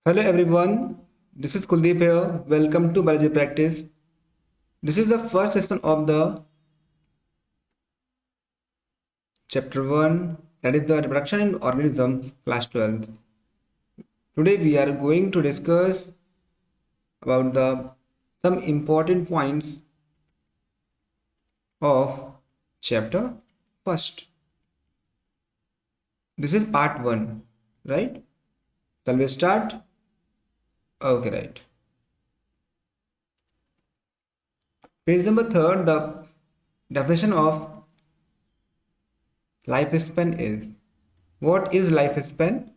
Hello everyone, this is Kuldeep here. Welcome to Biology Practice. This is the first lesson of the chapter 1, that is the reproduction in organism, class 12. Today we are going to discuss about the some important points of chapter 1st. This is part 1, right? Shall we start? Okay, right. Page number 3, the definition of lifespan is. What is lifespan?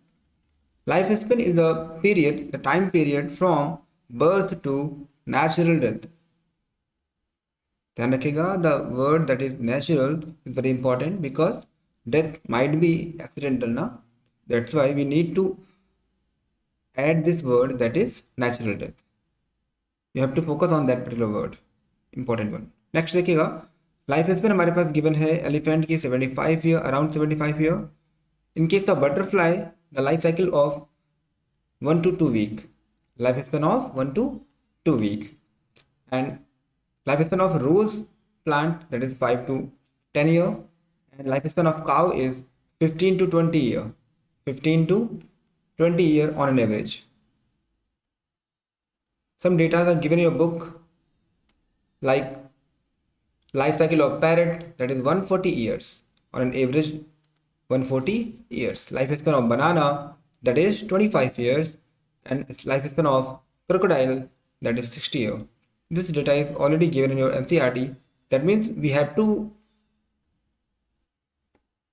Lifespan is the time period from birth to natural death. ध्यान रखिएगा, the word that is natural is very important because death might be accidental ना. That's why we need to add this word that is natural death. You have to focus on that particular word, important one. Next देखिएगा, life span हमारे पास given है elephant की 75 year, around 75 year. In case of butterfly the life cycle of 1 to 2 week, lifespan of 1 to 2 week, and lifespan of rose plant that is 5 to 10 year, and lifespan of cow is 15 to 20 year, 15 to 20 year on an average. Some data are given in your book like life cycle of parrot that is 140 years on an average, 140 years. Lifespan of banana that is 25 years, and lifespan of crocodile that is 60 years. This data is already given in your NCERT. That means we have to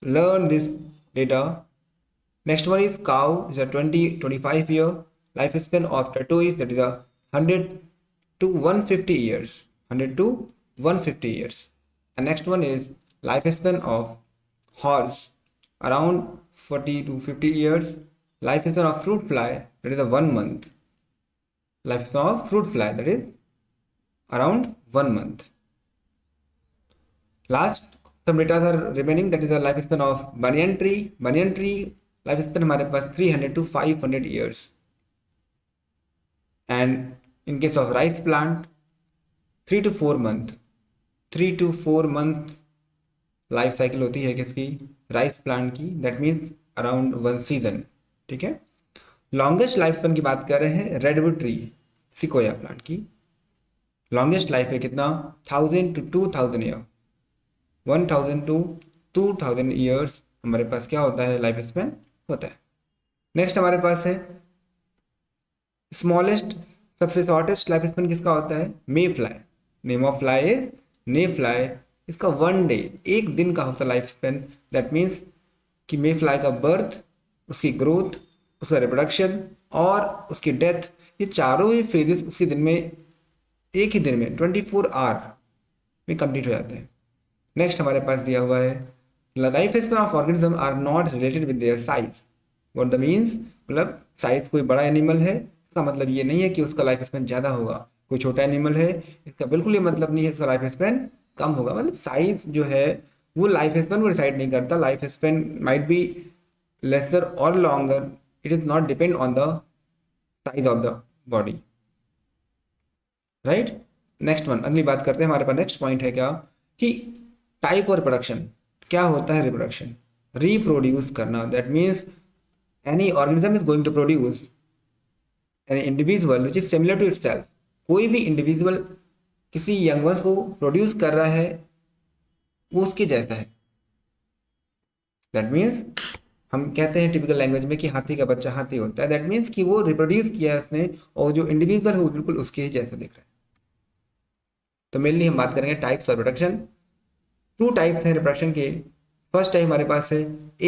learn this data. Next one is cow is a 20-25 year. Lifespan of tortoise that is a 100 to 150 years. 100 to 150 years. And next one is lifespan of horse around 40 to 50 years. Lifespan of fruit fly that is a 1 month. Lifespan of fruit fly that is around 1 month. Last some data are remaining, that is the lifespan of banyan tree. Banyan tree lifespan हमारे पास 300 to 500 years. And in case of rice plant 3 to 4 month. 3 to 4 month life cycle होती है किसकी, rice plant की. That means around 1 season. ठीक है. Longest life span की बात कर रहे हैं रेडवुड ट्री, सिकोया प्लांट की. लॉन्गेस्ट लाइफ है कितना, 1000 to 2000 ईयर. 1000 to 2000 ईयर्स हमारे पास क्या होता है, लाइफ स्पैन होता है. नेक्स्ट हमारे पास है स्मॉलेस्ट, सबसे शॉर्टेस्ट लाइफ स्पैन किसका होता है, mayfly. Name of fly is mayfly. इसका 1 डे, एक दिन का होता है लाइफ स्पैन. दैट मीन्स कि मे फ्लाई का बर्थ, उसकी ग्रोथ, उसका रिप्रोडक्शन और उसकी डेथ, ये चारों ही फेजेस उसके दिन में, एक ही दिन में 24 आवर में कंप्लीट हो जाते हैं. नेक्स्ट हमारे पास दिया हुआ है life span of organism are not related with their size. What the means, मतलब साइज कोई बड़ा एनिमल है इसका मतलब ये नहीं है कि उसका लाइफ स्पैन ज़्यादा होगा. कोई छोटा एनिमल है इसका बिल्कुल ये मतलब नहीं है इसका लाइफ स्पैन कम होगा. मतलब साइज जो है वो लाइफ स्पैन को डिसाइड नहीं करता. Life span might be lesser और longer, it is not depend on the size of the body. Right. Next one, अगली बात करते हैं. हमारे पास नेक्स्ट पॉइंट है क्या, कि टाइप और प्रोडक्शन. क्या होता है रिप्रोडक्शन, रिप्रोड्यूस करना. That means any organism is going to produce an individual which is similar to itself. कोई भी इंडिविजुअल किसी यंग वंस को प्रोड्यूस कर रहा है वो उसके जैसा है. दैट मीन्स हम कहते हैं टिपिकल लैंग्वेज में कि हाथी का बच्चा हाथी होता है. दैट मीन्स कि वो रिप्रोड्यूस किया है उसने और जो इंडिविजुअल है वो बिल्कुल उसके ही जैसा दिख रहा है. तो मेनली हम बात करेंगे टाइप्स और रिप्रोडक्शन. 2 टाइप्स हैं रिप्रोडक्शन के. फर्स्ट टाइप हमारे पास है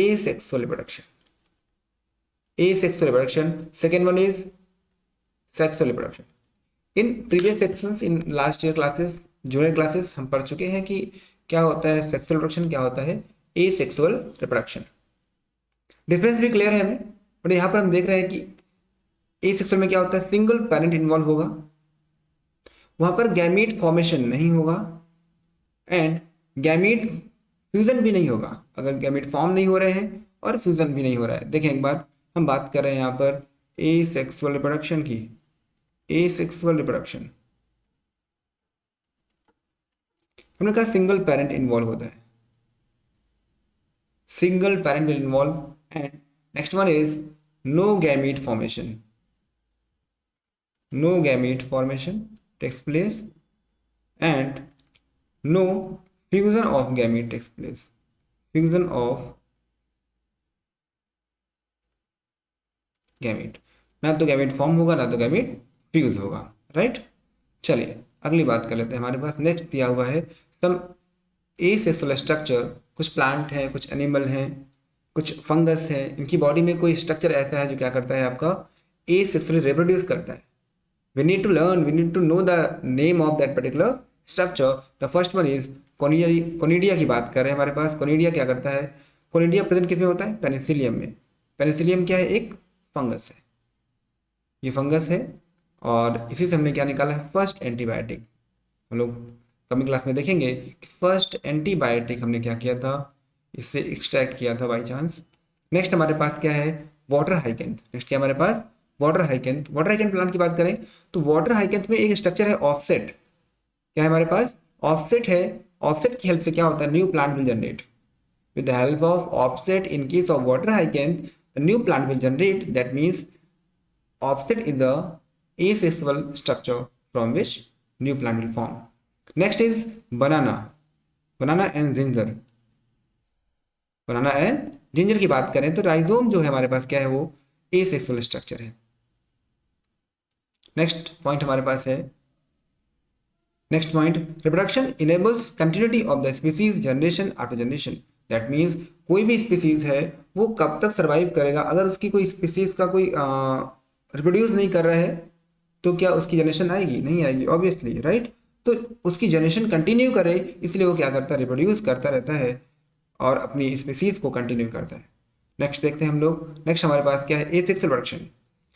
asexual reproduction. Asexual reproduction. Second one is sexual reproduction. In previous sections, in last year classes, junior classes हम पढ़ चुके हैं कि क्या होता है सेक्सुअल रिप्रोडक्शन, क्या होता है एसेक्सुअल रिप्रोडक्शन. डिफरेंस भी क्लियर है हमें, बट यहाँ पर हम देख रहे हैं कि एसेक्सुअल में क्या होता है, सिंगल पेरेंट इन्वॉल्व होगा, वहाँ पर गैमीट फॉर्मेशन नहीं होगा एंड गैमीट फ्यूजन भी नहीं होगा. अगर गैमीट फॉर्म नहीं हो रहे हैं और फ्यूजन भी नहीं हो रहा है. देखें एक बार, हम बात कर रहे हैं यहाँ पर एसेक्सुअल रिप्रोडक्शन की, एसेक्सुअल रिप्रोडक्शन, हमने कहा सिंगल पेरेंट इन्वॉल्व होता है, single parent will involve, and next one is no gamete formation, no gamete formation takes place, and no fusion of gamete takes place, fusion of gamete, ना तो gamete form होगा ना तो gamete fuse होगा, right. चलिए अगली बात कर लेते हैं। हमारे पास नेक्स्ट दिया हुआ है सम एसेक्सुअल स्ट्रक्चर, कुछ प्लांट हैं, कुछ एनिमल हैं, कुछ फंगस है, इनकी बॉडी में कोई स्ट्रक्चर ऐसा है जो क्या करता है, आपका एसेक्सुअली रिप्रोड्यूस करता है। We need to learn, we need to know the name of that particular structure. The first one is conidia की बात कर रहे हैं हमारे पास। कोनिडिया क्या करता है, कोनिडिया प्रेजेंट किस में होता है, पेनिसिलियम में। पेनिसिलियम क्या है, एक फंगस है, ये फंगस है, और इसी से हमने क्या निकाला है, फर्स्ट एंटीबायोटिक। हम लोग कमिंग क्लास में देखेंगे कि फर्स्ट एंटीबायोटिक हमने क्या किया था, इससे एक्सट्रैक्ट किया था बाई चांस। नेक्स्ट हमारे पास क्या है, वाटर हाइकेंथ। नेक्स्ट क्या हमारे पास, वाटर हाइकेंथ। वाटर हाइकेंथ प्लांट की बात करें तो वाटर हाइकेंथ में एक स्ट्रक्चर है ऑफसेट, क्या है हमारे पास, ऑफसेट है। ऑफसेट की हेल्प से क्या होता है, new plant will generate. With the help of offset in case of water hyacinth the new plant will generate, that means offset is the asexual structure from which new plant will form. Next is banana, banana and ginger। banana and ginger की बात करें तो rhizome जो है हमारे पास क्या है, वो asexual structure है। नेक्स्ट पॉइंट हमारे पास है, next point, reproduction enables continuity of the species generation after generation. That means कोई भी स्पीसीज है वो कब तक सर्वाइव करेगा, अगर उसकी कोई स्पीसीज का कोई रिप्रोड्यूस नहीं कर रहा है तो क्या उसकी जनरेशन आएगी, नहीं आएगी ऑब्वियसली, राइट। तो उसकी जनरेशन कंटिन्यू करे, इसलिए वो क्या करता है, रिप्रोड्यूस करता रहता है और अपनी स्पीसीज को कंटिन्यू करता है। नेक्स्ट देखते हैं हम लोग। नेक्स्ट हमारे पास क्या है, एसेक्सुअल प्रोडक्शन।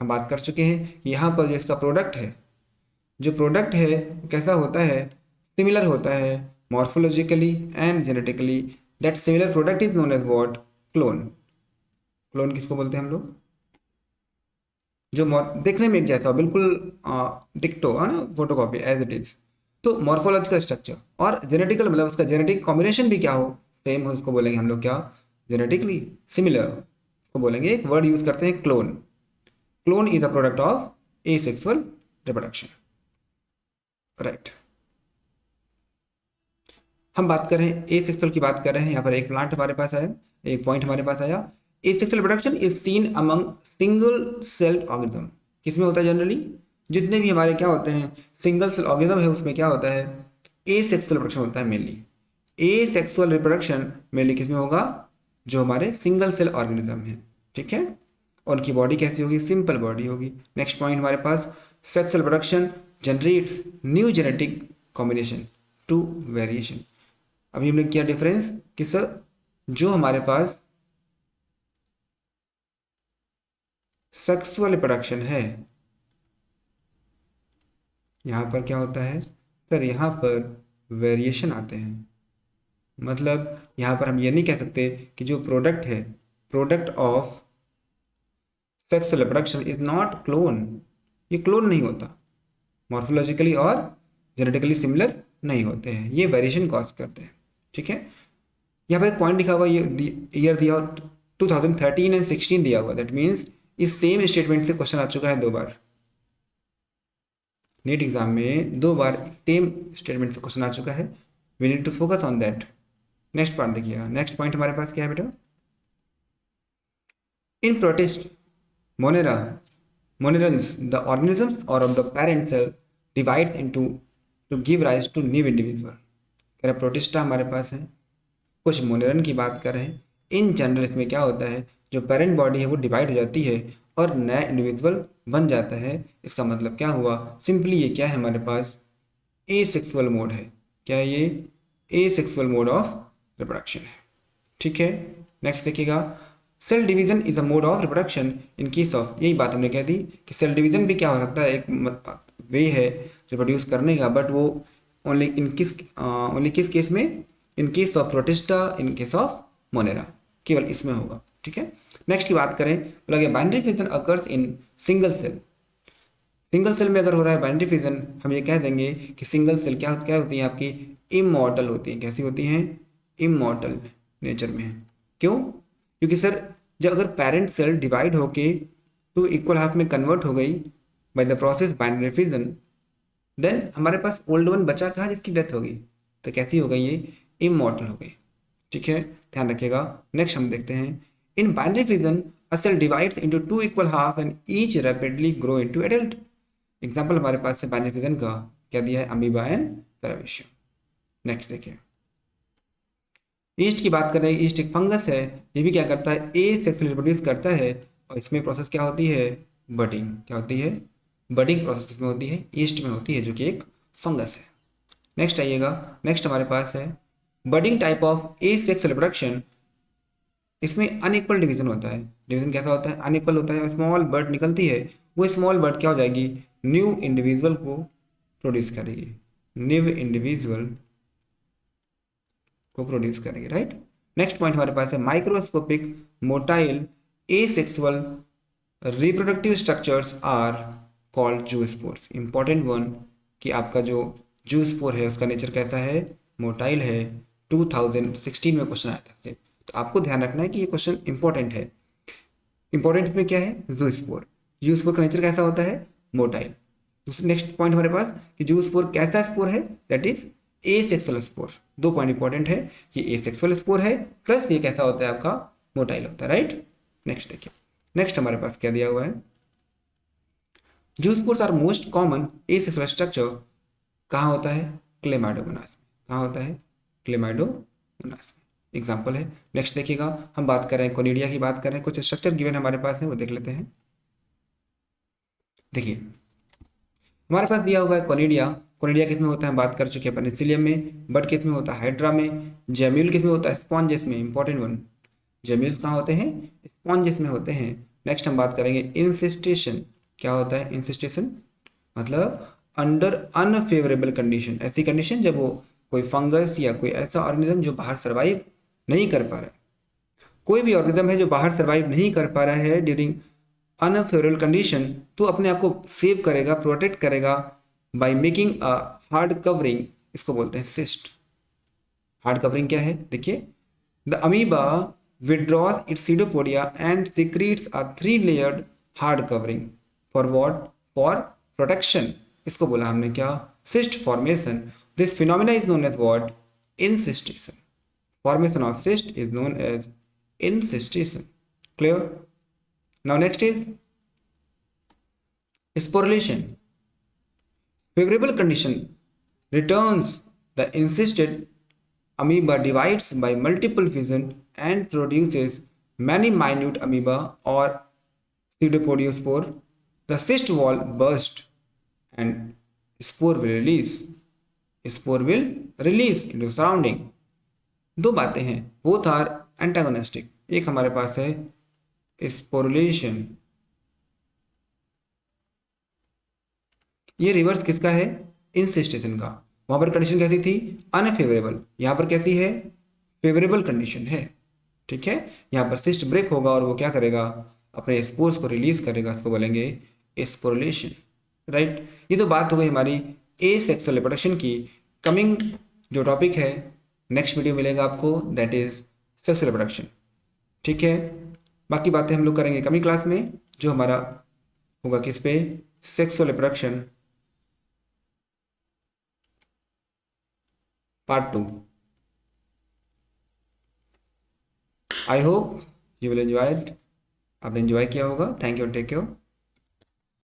हम बात कर चुके हैं, यहाँ पर जो इसका प्रोडक्ट है, जो प्रोडक्ट है वो कैसा होता है, सिमिलर होता है morphologically and genetically. That similar product is known as what, clone. Clone किसको बोलते हैं हम लोग, जो देखने में एक जैसा हो, बिल्कुल डिक्टो है ना, फोटोकॉपी एज इट इज। तो मॉर्फोलॉजिकल स्ट्रक्चर और जेनेटिकल मतलब उसका जेनेटिक कॉम्बिनेशन भी क्या हो, सेम हो, उसको बोलेंगे हम लोग क्या, जेनेटिकली सिमिलर को बोलेंगे। एक वर्ड यूज करते हैं clone. Clone is the product of asexual reproduction, right. हम बात कर रहे हैं एसेक्सुअल की बात कर रहे हैं, यहाँ पर एक प्लांट हमारे पास आया, एक पॉइंट हमारे पास आया। Asexual reproduction is seen among single celled organism. किसमें होता है, जनरली जितने भी हमारे क्या होते हैं सिंगल सेल ऑर्गेनिज्म है उसमें क्या होता है, एसेक्सुअल रिप्रोडक्शन होता है मेनली। एसेक्सुअल रिप्रोडक्शन मेनली किसमें होगा, जो हमारे सिंगल सेल ऑर्गेनिज्म है, ठीक है। और उनकी बॉडी कैसी होगी, सिंपल बॉडी होगी। नेक्स्ट पॉइंट हमारे पास, sexual reproduction generates new genetic combination to variation. अभी हमने किया डिफरेंस कि सर जो हमारे पास सेक्सुअल रिप्रोडक्शन है, यहाँ पर क्या होता है सर, यहाँ पर वेरिएशन आते हैं। मतलब यहाँ पर हम ये नहीं कह सकते कि जो प्रोडक्ट है, product of sexual reproduction is not clone, ये क्लोन नहीं होता, मॉर्फोलॉजिकली और जेनेटिकली सिमिलर नहीं होते हैं, ये वेरिएशन कॉज करते हैं, ठीक है। यहाँ पर एक पॉइंट लिखा हुआ, ये ईयर दिया 2013 एंड 16 दिया हुआ। दैट मीन्स इस सेम स्टेटमेंट से क्वेश्चन आ चुका है 2 बार, नीट एग्जाम में 2 बार सेम स्टेटमेंट से क्वेश्चन आ चुका है। We need to focus on that. Next point देखिएगा। नेक्स्ट पॉइंट हमारे पास क्या है बेटा, in protist monera monerans the organisms और of the parent cell divides into two give rise to new individual. कह रहे प्रोटिस्टा हमारे पास है, कुछ मोनेरन की बात कर रहे हैं। इन जनरल इसमें क्या होता है, जो पेरेंट बॉडी है वो डिवाइड हो जाती है और नया इंडिविजुअल बन जाता है। इसका मतलब क्या हुआ, सिंपली ये क्या है हमारे पास, एसेक्सुअल मोड है। क्या है ये, एसेक्सुअल मोड ऑफ रिप्रोडक्शन है, ठीक है। नेक्स्ट देखिएगा, cell division is a mode of reproduction in case of, यही बात हमने कह दी कि सेल डिवीजन भी क्या हो सकता है, एक वे है रिप्रोड्यूस करने का, बट वो ओनली किस केस में, इन case of protista, in case of Monera, केवल इसमें होगा, ठीक है। नेक्स्ट की बात करें, बोला गया binary fission occurs in single cell. Single cell में अगर हो रहा है बाइनरी फिजन, हम ये कह देंगे कि सिंगल सेल क्या होती है आपकी, इमॉर्टल होती है। कैसी होती हैं, इमॉर्टल नेचर में है। क्यों, क्योंकि सर जब अगर पेरेंट सेल डिवाइड होके टू इक्वल हाफ में कन्वर्ट हो गई by the process binary fission, then हमारे पास ओल्ड वन बचा कहाँ जिसकी डेथ होगी, तो कैसी हो गई ये, इमॉर्टल हो गई। ठीक है, ध्यान रखिएगा। नेक्स्ट हम देखते हैं, in binary fission a cell divides into two equal half and each rapidly grow into adult. Example हमारे पास है बाइनरी फिजन का, क्या दिया है, अमीबा एंड पैरामीशियम। नेक्स्ट देखिए, ईस्ट की बात करें, ईस्ट एक फंगस है, ये भी क्या करता है, ए सेक्सुअली रिप्रोड्यूस करता है, और इसमें प्रोसेस क्या होती है, बडिंग। क्या होती है, बडिंग प्रोसेस किसमें होती है, ईस्ट में होती है, जो कि एक फंगस है। नेक्स्ट आइएगा, नेक्स्ट हमारे पास है budding type of A sexual reproduction. इसमें अनइक्वल डिवीजन होता है। डिवीजन कैसा होता है, अनइक्वल होता है। स्मॉल बर्ड निकलती है, वो स्मॉल बर्ड क्या हो जाएगी, न्यू इंडिविजुअल को प्रोड्यूस करेगी, न्यू इंडिविजुअल को प्रोड्यूस करेंगे, राइट। नेक्स्ट पॉइंट हमारे पास है microscopic motile asexual reproductive structures are called zoospores. Important one कि आपका जो जूस्पोर है उसका नेचर कैसा है, मोटाइल है। 2016 में क्वेश्चन आया था से, तो आपको ध्यान रखना है कि ये क्वेश्चन इंपॉर्टेंट है। इंपॉर्टेंट में क्या है, जूस्पोर। जूस्पोर का नेचर कैसा होता है, मोटाइल। नेक्स्ट पॉइंट हमारे पास कि जूस्पोर कैसा स्पोर है, that is a sexual spore. दो पॉइंट इंपॉर्टेंट है, ये ए सेक्सुअल स्पोर है प्लस ये कैसा होता है आपका, मोटाइल होता है, राइट। नेक्स्ट देखिए, नेक्स्ट हमारे पास क्या दिया हुआ है, zoospores are most common asexual structure कहाँ होता है, क्लेमाइडोमोनास में। कहाँ होता है, क्लेमाइडोमोनास में। एग्जाम्पल है। नेक्स्ट देखिएगा, हम बात कर रहे हैं कोनिडिया की, बात कर रहे हैं, कुछ स्ट्रक्चर गिवन हमारे पास है वो देख लेते हैं। देखिए हमारे पास दिया हुआ है कोनिडिया। कोनिडिया किस में होता है, बात कर चुके हैं पेनिसिलियम में। बट किस में होता है, हाइड्रा में। जेम्यूल किस में होता है, स्पॉन्जेस में। इंपॉर्टेंट वन, जेम्यूल्स कहाँ होते हैं, स्पॉन्जेस में होते हैं। नेक्स्ट हम बात करेंगे इंसिस्टेशन। क्या होता है इंसिस्टेशन, मतलब अंडर अनफेवरेबल कंडीशन, ऐसी कंडीशन जब वो कोई फंगस या कोई ऐसा ऑर्गेनिज्म जो बाहर सर्वाइव नहीं कर पा रहा है, कोई भी ऑर्गेनिज्म है जो बाहर सर्वाइव नहीं कर पा रहा है ड्यूरिंग अनफेवरेबल कंडीशन, तो अपने आप को सेव करेगा, प्रोटेक्ट करेगा by making a hard covering. इसको बोलते हैं सिस्ट। हार्ड कवरिंग क्या है, देखिए, the amoeba withdraws its pseudopodia and secretes a three-layered hard covering for what, for protection। इसको बोला हमने क्या, cyst formation। This phenomena is known as what, incystation। Formation of cyst is known as incystation। Clear? Now next is sporulation। Favorable condition returns the encysted amoeba divides by multiple fission and produces many minute amoeba or pseudopodiospore. The cyst wall bursts and spore will release। Spore will release into surrounding. दो बातें हैं, both are antagonistic. एक हमारे पास है sporulation, ये reverse किसका है, इंसिस्टेशन का। वहां पर कंडीशन कैसी थी, अनफेवरेबल, यहां पर कैसी है, फेवरेबल कंडीशन है। ठीक है, यहां पर सिस्ट ब्रेक होगा और वो क्या करेगा, अपने स्पोर्स को रिलीज करेगा, इसको बोलेंगे स्पोरुलेशन, राइट। ये तो बात हो गई हमारी ए सेक्सुअल रिप्रोडक्शन की। कमिंग जो टॉपिक है, नेक्स्ट वीडियो मिलेगा आपको, दैट इज सेक्सुअल रिप्रोडक्शन। ठीक है, बाकी बातें हम लोग करेंगे कमिंग क्लास में, जो हमारा होगा किस पे, sexual reproduction part 2। I hope you will enjoy it. आपने एंजॉय किया होगा। Thank you, take care.